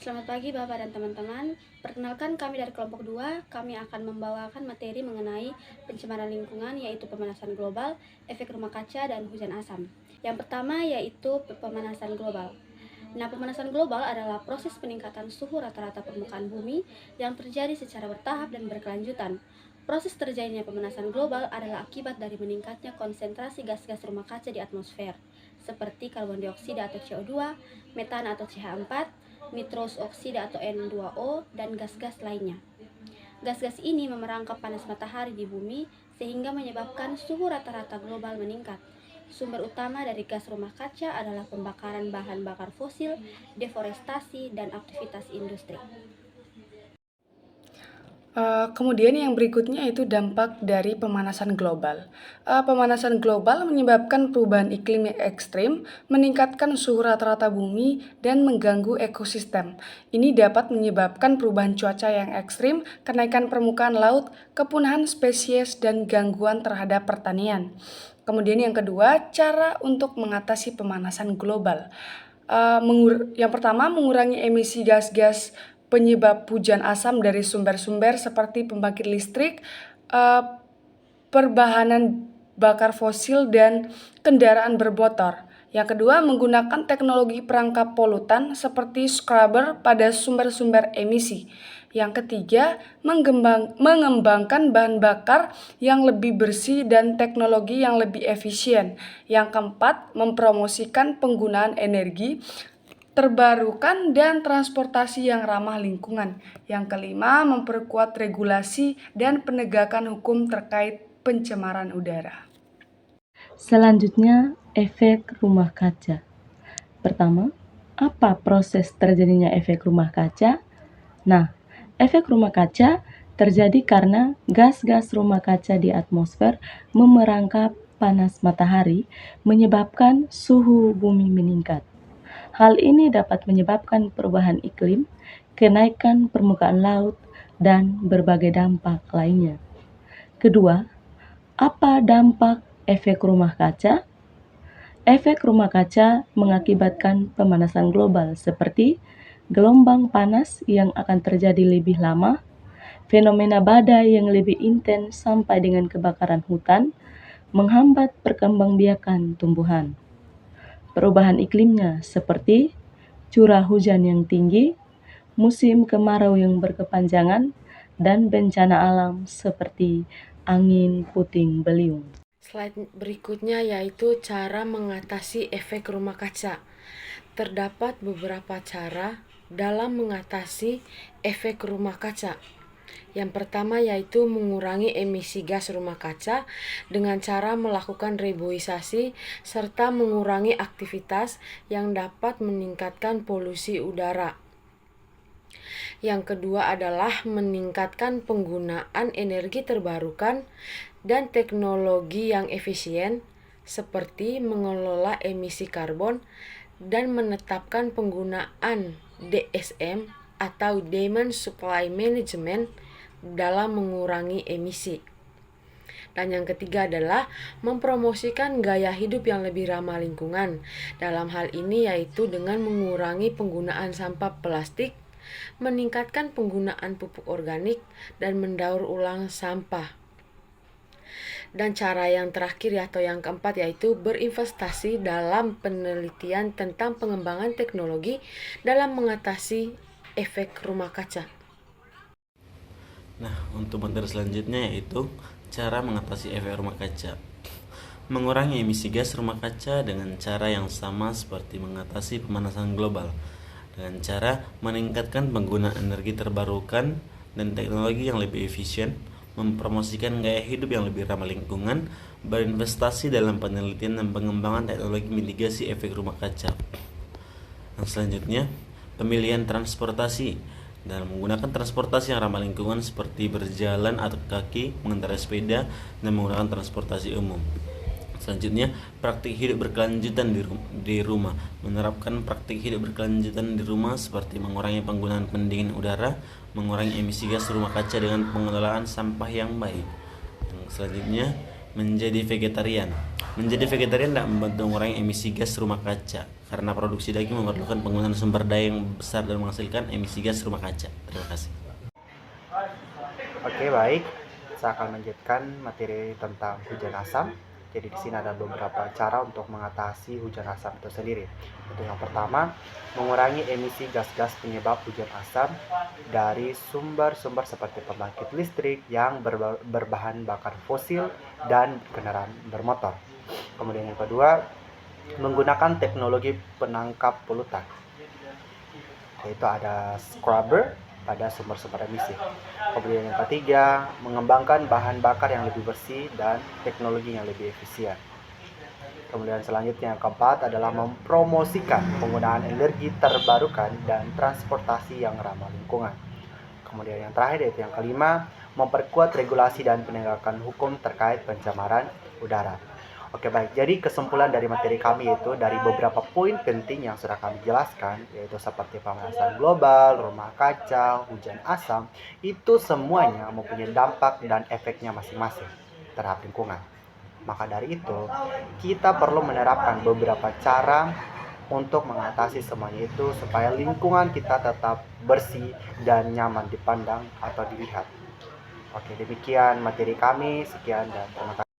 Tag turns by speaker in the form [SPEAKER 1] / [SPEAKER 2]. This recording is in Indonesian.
[SPEAKER 1] Selamat pagi Bapak dan teman-teman. Perkenalkan kami dari kelompok 2, kami akan membawakan materi mengenai pencemaran lingkungan yaitu pemanasan global, efek rumah kaca, dan hujan asam. Yang pertama yaitu pemanasan global. Nah, pemanasan global adalah proses peningkatan suhu rata-rata permukaan bumi yang terjadi secara bertahap dan berkelanjutan. Proses terjadinya pemanasan global adalah akibat dari meningkatnya konsentrasi gas-gas rumah kaca di atmosfer, seperti karbon dioksida atau CO2, metan atau CH4, nitrous oksida atau N2O, dan gas-gas lainnya. Gas-gas ini memerangkap panas matahari di bumi sehingga menyebabkan suhu rata-rata global meningkat. Sumber utama dari gas rumah kaca adalah pembakaran bahan bakar fosil, deforestasi, dan aktivitas industri.
[SPEAKER 2] Kemudian yang berikutnya itu dampak dari pemanasan global. Pemanasan global menyebabkan perubahan iklim yang ekstrim, meningkatkan suhu rata-rata bumi, dan mengganggu ekosistem. Ini dapat menyebabkan perubahan cuaca yang ekstrim, kenaikan permukaan laut, kepunahan spesies, dan gangguan terhadap pertanian. Kemudian yang kedua, cara untuk mengatasi pemanasan global. Yang pertama, mengurangi emisi gas-gas penyebab hujan asam dari sumber-sumber seperti pembangkit listrik, perbahanan bakar fosil, dan kendaraan bermotor. Yang kedua, menggunakan teknologi perangkap polutan seperti scrubber pada sumber-sumber emisi. Yang ketiga, mengembangkan bahan bakar yang lebih bersih dan teknologi yang lebih efisien. Yang keempat, mempromosikan penggunaan energi terbarukan dan transportasi yang ramah lingkungan. Yang kelima, memperkuat regulasi dan penegakan hukum terkait pencemaran udara.
[SPEAKER 3] Selanjutnya, efek rumah kaca. Pertama, apa proses terjadinya efek rumah kaca? Nah, efek rumah kaca terjadi karena gas-gas rumah kaca di atmosfer memerangkap panas matahari, menyebabkan suhu bumi meningkat. Hal ini dapat menyebabkan perubahan iklim, kenaikan permukaan laut, dan berbagai dampak lainnya. Kedua, apa dampak efek rumah kaca? Efek rumah kaca mengakibatkan pemanasan global seperti gelombang panas yang akan terjadi lebih lama, fenomena badai yang lebih intens sampai dengan kebakaran hutan, menghambat perkembangbiakan tumbuhan. Perubahan iklimnya seperti curah hujan yang tinggi, musim kemarau yang berkepanjangan, dan bencana alam seperti angin puting beliung.
[SPEAKER 4] Slide berikutnya yaitu cara mengatasi efek rumah kaca. Terdapat beberapa cara dalam mengatasi efek rumah kaca. Yang pertama yaitu mengurangi emisi gas rumah kaca dengan cara melakukan reboisasi serta mengurangi aktivitas yang dapat meningkatkan polusi udara. Yang kedua adalah meningkatkan penggunaan energi terbarukan dan teknologi yang efisien seperti mengelola emisi karbon dan menetapkan penggunaan DSM atau Demand Supply Management dalam mengurangi emisi. Dan yang ketiga adalah mempromosikan gaya hidup yang lebih ramah lingkungan. Dalam hal ini yaitu dengan mengurangi penggunaan sampah plastik, meningkatkan penggunaan pupuk organik, dan mendaur ulang sampah. Dan cara yang terakhir atau yang keempat yaitu berinvestasi dalam penelitian tentang pengembangan teknologi dalam mengatasi efek rumah kaca.
[SPEAKER 5] Nah, untuk materi selanjutnya yaitu cara mengatasi efek rumah kaca. Mengurangi emisi gas rumah kaca dengan cara yang sama seperti mengatasi pemanasan global, dengan cara meningkatkan penggunaan energi terbarukan dan teknologi yang lebih efisien, mempromosikan gaya hidup yang lebih ramah lingkungan, berinvestasi dalam penelitian dan pengembangan teknologi mitigasi efek rumah kaca. Yang selanjutnya, pemilihan transportasi. Dalam menggunakan transportasi yang ramah lingkungan seperti berjalan atau kaki, mengendarai sepeda, dan menggunakan transportasi umum. Selanjutnya, praktik hidup berkelanjutan di rumah. Menerapkan praktik hidup berkelanjutan di rumah seperti mengurangi penggunaan pendingin udara, mengurangi emisi gas rumah kaca dengan pengelolaan sampah yang baik. Yang selanjutnya, menjadi vegetarian. Menjadi vegetarian tidak membantu mengurangi emisi gas rumah kaca. karena produksi daging memerlukan penggunaan sumber daya yang besar dan menghasilkan emisi gas rumah kaca. Terima kasih.
[SPEAKER 6] Oke, baik. Saya akan melanjutkan materi tentang hujan asam. Jadi di sini ada beberapa cara untuk mengatasi hujan asam itu sendiri. Itu yang pertama, mengurangi emisi gas-gas penyebab hujan asam dari sumber-sumber seperti pembangkit listrik yang berbahan bakar fosil dan kendaraan bermotor. Kemudian yang kedua, menggunakan teknologi penangkap polutan, yaitu ada scrubber pada sumber-sumber emisi. Kemudian yang ketiga, mengembangkan bahan bakar yang lebih bersih dan teknologi yang lebih efisien. Kemudian selanjutnya yang keempat adalah mempromosikan penggunaan energi terbarukan dan transportasi yang ramah lingkungan. Kemudian yang terakhir yaitu yang kelima, memperkuat regulasi dan penegakan hukum terkait pencemaran udara. Oke, baik, jadi kesimpulan dari materi kami itu dari beberapa poin penting yang sudah kami jelaskan, yaitu seperti pemanasan global, rumah kaca, hujan asam, itu semuanya mempunyai dampak dan efeknya masing-masing terhadap lingkungan. Maka dari itu, kita perlu menerapkan beberapa cara untuk mengatasi semuanya itu supaya lingkungan kita tetap bersih dan nyaman dipandang atau dilihat. Oke, demikian materi kami, sekian dan terima kasih.